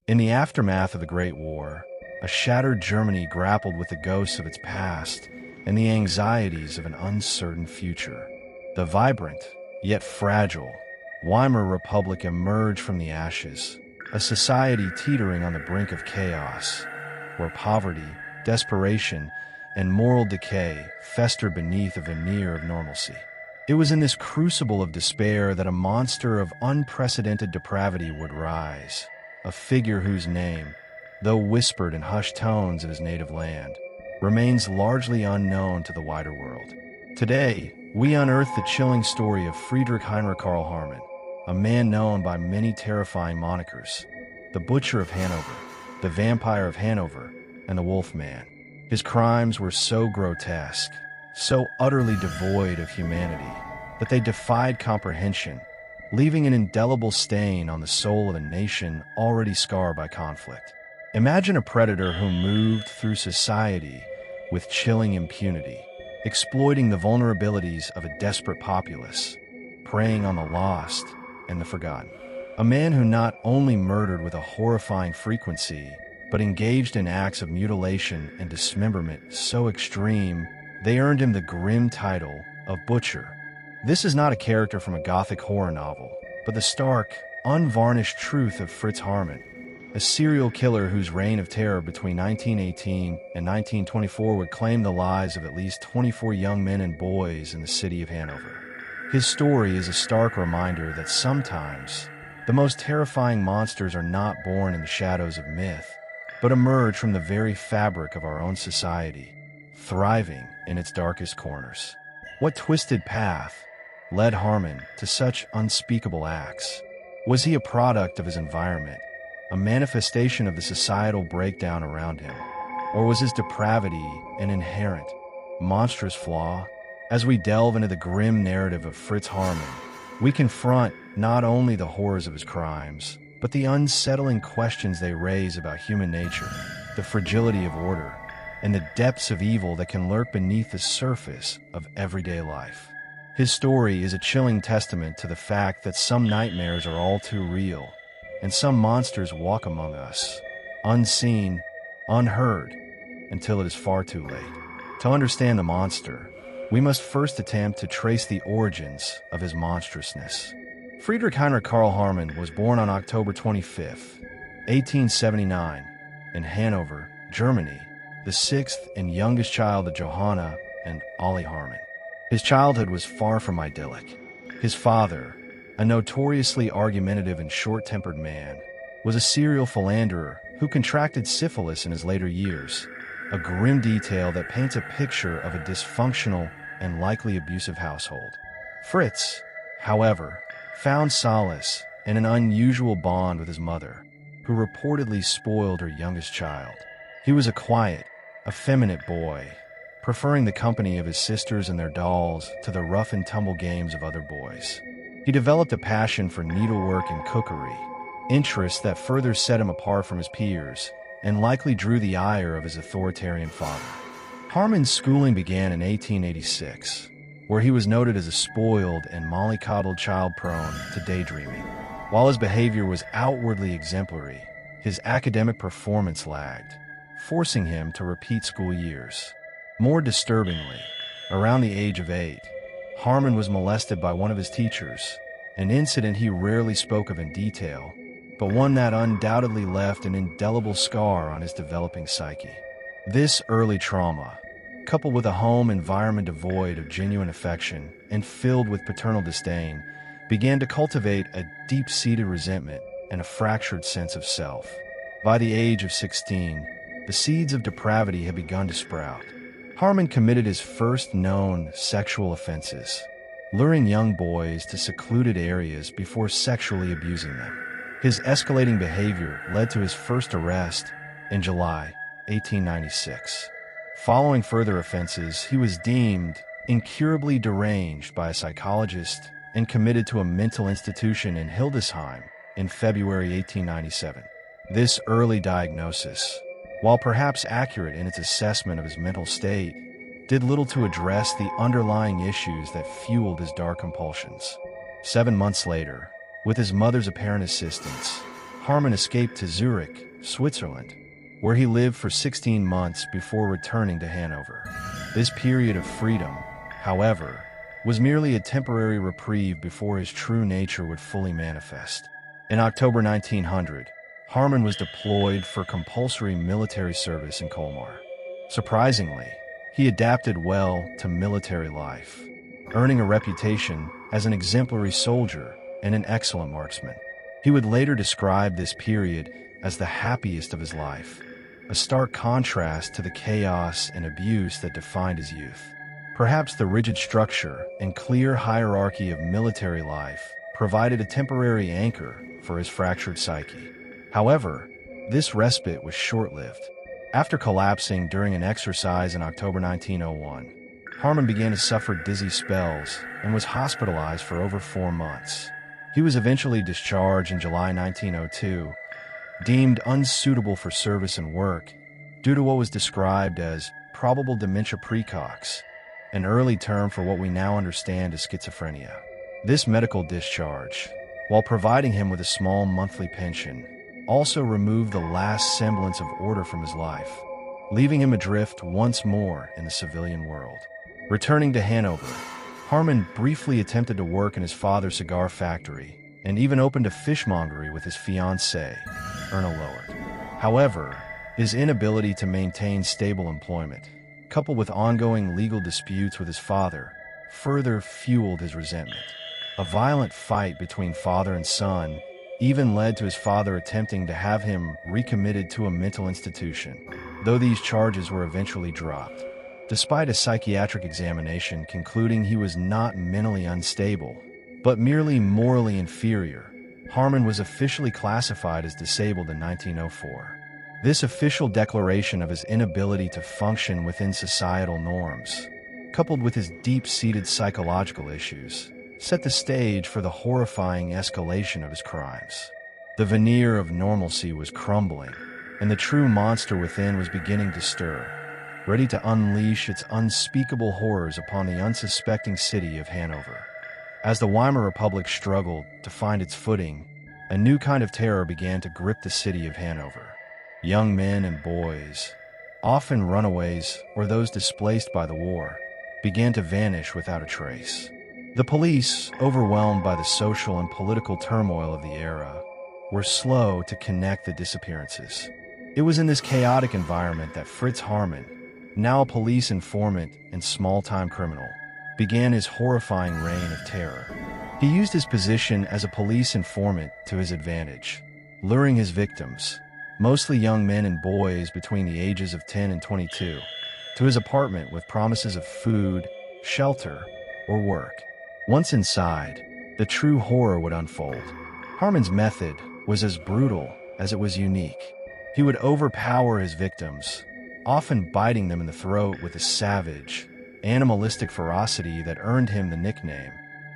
In the aftermath of the Great War, a shattered Germany grappled with the ghosts of its past and the anxieties of an uncertain future. The vibrant, yet fragile, Weimar Republic emerged from the ashes, a society teetering on the brink of chaos, where poverty, desperation, and moral decay festered beneath a veneer of normalcy. It was in this crucible of despair that a monster of unprecedented depravity would rise, a figure whose name, though whispered in hushed tones of his native land, remains largely unknown to the wider world. Today, we unearth the chilling story of Friedrich Heinrich Karl Haarmann, a man known by many terrifying monikers: the Butcher of Hanover, the Vampire of Hanover, and the Wolf Man. His crimes were so grotesque, so utterly devoid of humanity, that they defied comprehension, leaving an indelible stain on the soul of a nation already scarred by conflict. Imagine a predator who moved through society with chilling impunity, exploiting the vulnerabilities of a desperate populace, preying on the lost and the forgotten. A man who not only murdered with a horrifying frequency, but engaged in acts of mutilation and dismemberment so extreme they earned him the grim title of Butcher. This is not a character from a gothic horror novel, but the stark, unvarnished truth of Fritz Haarmann, a serial killer whose reign of terror between 1918 and 1924 would claim the lives of at least 24 young men and boys in the city of Hanover. His story is a stark reminder that sometimes the most terrifying monsters are not born in the shadows of myth, but emerge from the very fabric of our own society, thriving in its darkest corners. What twisted path led Haarmann to such unspeakable acts? Was he a product of his environment, a manifestation of the societal breakdown around him? Or was his depravity an inherent, monstrous flaw? As we delve into the grim narrative of Fritz Haarmann, we confront not only the horrors of his crimes, but the unsettling questions they raise about human nature, the fragility of order, and the depths of evil that can lurk beneath the surface of everyday life. His story is a chilling testament to the fact that some nightmares are all too real, and some monsters walk among us, unseen, unheard, until it is far too late. To understand the monster, we must first attempt to trace the origins of his monstrousness. Friedrich Heinrich Karl Haarmann was born on October 25, 1879, in Hanover, Germany, the sixth and youngest child of Johanna and Ollie Haarmann. His childhood was far from idyllic. His father, a notoriously argumentative and short-tempered man, was a serial philanderer who contracted syphilis in his later years, a grim detail that paints a picture of a dysfunctional and likely abusive household. Fritz, however, found solace in an unusual bond with his mother, who reportedly spoiled her youngest child. He was a quiet, effeminate boy, preferring the company of his sisters and their dolls to the rough-and-tumble games of other boys. He developed a passion for needlework and cookery, interests that further set him apart from his peers and likely drew the ire of his authoritarian father. Haarmann's schooling began in 1886, where he was noted as a spoiled and mollycoddled child prone to daydreaming. While his behavior was outwardly exemplary, his academic performance lagged, forcing him to repeat school years. More disturbingly, around the age of 8, Haarmann was molested by one of his teachers, an incident he rarely spoke of in detail, but one that undoubtedly left an indelible scar on his developing psyche. This early trauma, coupled with a home environment devoid of genuine affection and filled with paternal disdain, began to cultivate a deep-seated resentment and a fractured sense of self. By the age of 16, the seeds of depravity had begun to sprout. Haarmann committed his first known sexual offenses, luring young boys to secluded areas before sexually abusing them. His escalating behavior led to his first arrest in July 1896. Following further offenses, he was deemed incurably deranged by a psychologist and committed to a mental institution in Hildesheim in February 1897. This early diagnosis, while perhaps accurate in its assessment of his mental state, did little to address the underlying issues that fueled his dark compulsions. 7 months later, With his mother's apparent assistance, Haarmann escaped to Zurich, Switzerland, where he lived for 16 months before returning to Hanover. This period of freedom, however, was merely a temporary reprieve before his true nature would fully manifest. In October 1900, Haarmann was deployed for compulsory military service in Colmar. Surprisingly, he adapted well to military life, earning a reputation as an exemplary soldier and an excellent marksman. He would later describe this period as the happiest of his life, a stark contrast to the chaos and abuse that defined his youth. Perhaps the rigid structure and clear hierarchy of military life provided a temporary anchor for his fractured psyche. However, this respite was short-lived. After collapsing during an exercise in October 1901, Haarmann began to suffer dizzy spells and was hospitalized for over 4 months. He was eventually discharged in July 1902, deemed unsuitable for service and work due to what was described as probable dementia praecox, an early term for what we now understand as schizophrenia. This medical discharge, while providing him with a small monthly pension, also removed the last semblance of order from his life, leaving him adrift once more in the civilian world. Returning to Hanover, Haarmann briefly attempted to work in his father's cigar factory and even opened a fishmongery with his fiancée, Erna Loert. However, his inability to maintain stable employment, coupled with ongoing legal disputes with his father, further fueled his resentment. A violent fight between father and son even led to his father attempting to have him recommitted to a mental institution, though these charges were eventually dropped. Despite a psychiatric examination concluding he was not mentally unstable, but merely morally inferior, Haarmann was officially classified as disabled in 1904. This official declaration of his inability to function within societal norms, coupled with his deep-seated psychological issues, set the stage for the horrifying escalation of his crimes. The veneer of normalcy was crumbling, and the true monster within was beginning to stir, ready to unleash its unspeakable horrors upon the unsuspecting city of Hanover. As the Weimar Republic struggled to find its footing, a new kind of terror began to grip the city of Hanover. Young men and boys, often runaways or those displaced by the war, began to vanish without a trace. The police, overwhelmed by the social and political turmoil of the era, were slow to connect the disappearances. It was in this chaotic environment that Fritz Haarmann, now a police informant and small-time criminal, began his horrifying reign of terror. He used his position as a police informant to his advantage, luring his victims, mostly young men and boys between the ages of 10 and 22, to his apartment with promises of food, shelter, or work. Once inside, the true horror would unfold. Haarmann's method was as brutal as it was unique. He would overpower his victims, often biting them in the throat with a savage, animalistic ferocity that earned him the nickname,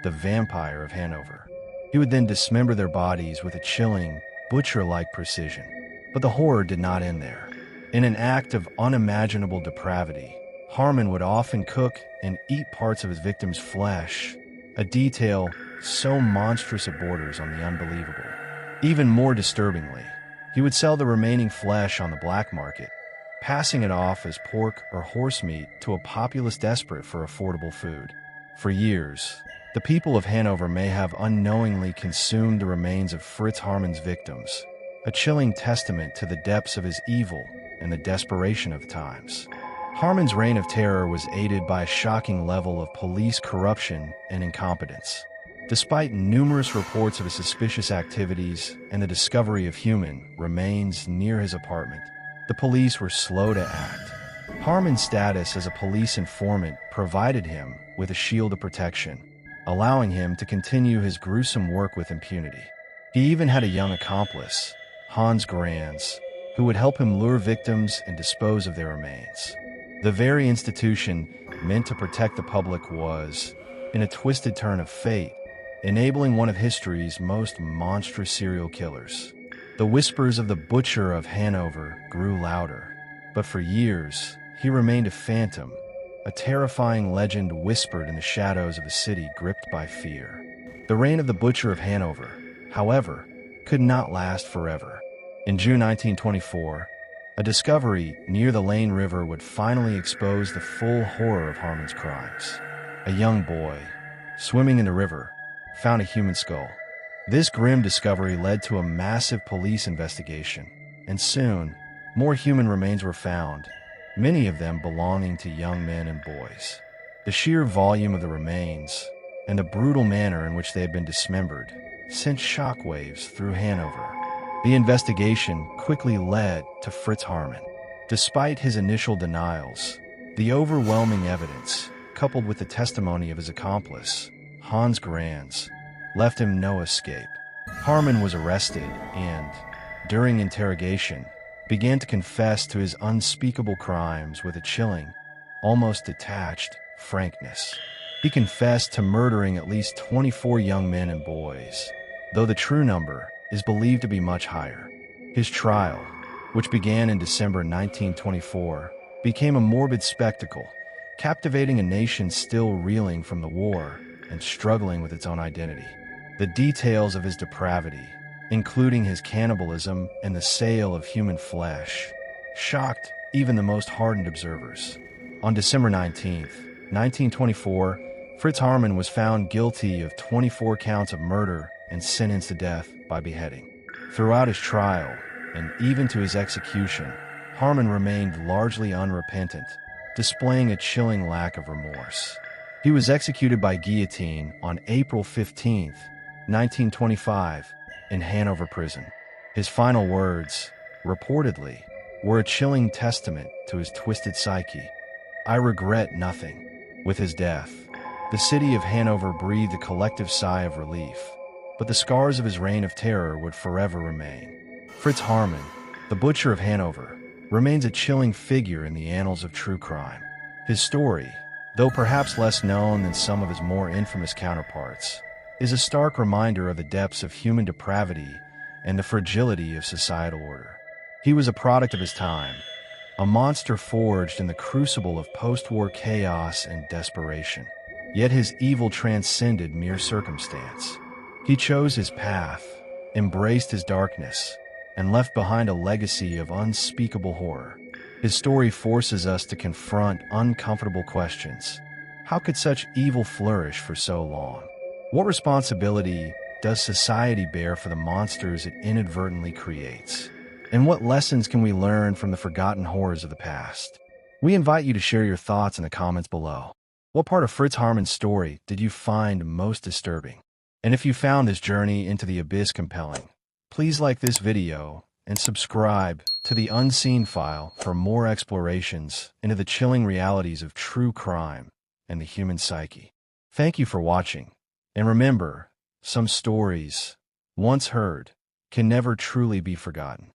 the Vampire of Hanover. He would then dismember their bodies with a chilling, butcher-like precision. But the horror did not end there. In an act of unimaginable depravity, Haarmann would often cook and eat parts of his victims' flesh, a detail so monstrous it borders on the unbelievable. Even more disturbingly, he would sell the remaining flesh on the black market, passing it off as pork or horse meat to a populace desperate for affordable food. For years, the people of Hanover may have unknowingly consumed the remains of Fritz Haarmann's victims, a chilling testament to the depths of his evil and the desperation of times. Haarmann's reign of terror was aided by a shocking level of police corruption and incompetence. Despite numerous reports of his suspicious activities and the discovery of human remains near his apartment, the police were slow to act. Haarmann's status as a police informant provided him with a shield of protection, allowing him to continue his gruesome work with impunity. He even had a young accomplice, Hans Granz, who would help him lure victims and dispose of their remains. The very institution meant to protect the public was, in a twisted turn of fate, enabling one of history's most monstrous serial killers. The whispers of the Butcher of Hanover grew louder, but for years, he remained a phantom, a terrifying legend whispered in the shadows of a city gripped by fear. The reign of the Butcher of Hanover, however, could not last forever. In June 1924, a discovery near the Lane River would finally expose the full horror of Haarmann's crimes. A young boy, swimming in the river, found a human skull. This grim discovery led to a massive police investigation, and soon, more human remains were found, many of them belonging to young men and boys. The sheer volume of the remains, and the brutal manner in which they had been dismembered, sent shockwaves through Hanover. The investigation quickly led to Fritz Haarmann. Despite his initial denials, the overwhelming evidence, coupled with the testimony of his accomplice, Hans Granz, left him no escape. Haarmann was arrested and, during interrogation, began to confess to his unspeakable crimes with a chilling, almost detached frankness. He confessed to murdering at least 24 young men and boys, though the true number is believed to be much higher. His trial, which began in December 1924, became a morbid spectacle, captivating a nation still reeling from the war and struggling with its own identity. The details of his depravity, including his cannibalism and the sale of human flesh, shocked even the most hardened observers. On December 19, 1924, Fritz Haarmann was found guilty of 24 counts of murder and sentenced to death by beheading. Throughout his trial, and even to his execution, Haarmann remained largely unrepentant, displaying a chilling lack of remorse. He was executed by guillotine on April 15, 1925, in Hanover prison. His final words, reportedly, were a chilling testament to his twisted psyche. "I regret nothing." With his death, the city of Hanover breathed a collective sigh of relief, but the scars of his reign of terror would forever remain. Fritz Haarmann, the Butcher of Hanover, remains a chilling figure in the annals of true crime. His story, though perhaps less known than some of his more infamous counterparts, is a stark reminder of the depths of human depravity and the fragility of societal order. He was a product of his time, a monster forged in the crucible of post-war chaos and desperation. Yet his evil transcended mere circumstance. He chose his path, embraced his darkness, and left behind a legacy of unspeakable horror. His story forces us to confront uncomfortable questions. How could such evil flourish for so long? What responsibility does society bear for the monsters it inadvertently creates? And what lessons can we learn from the forgotten horrors of the past? We invite you to share your thoughts in the comments below. What part of Fritz Haarmann's story did you find most disturbing? And if you found this journey into the abyss compelling, please like this video and subscribe to the Unseen File for more explorations into the chilling realities of true crime and the human psyche. Thank you for watching, and remember, some stories, once heard, can never truly be forgotten.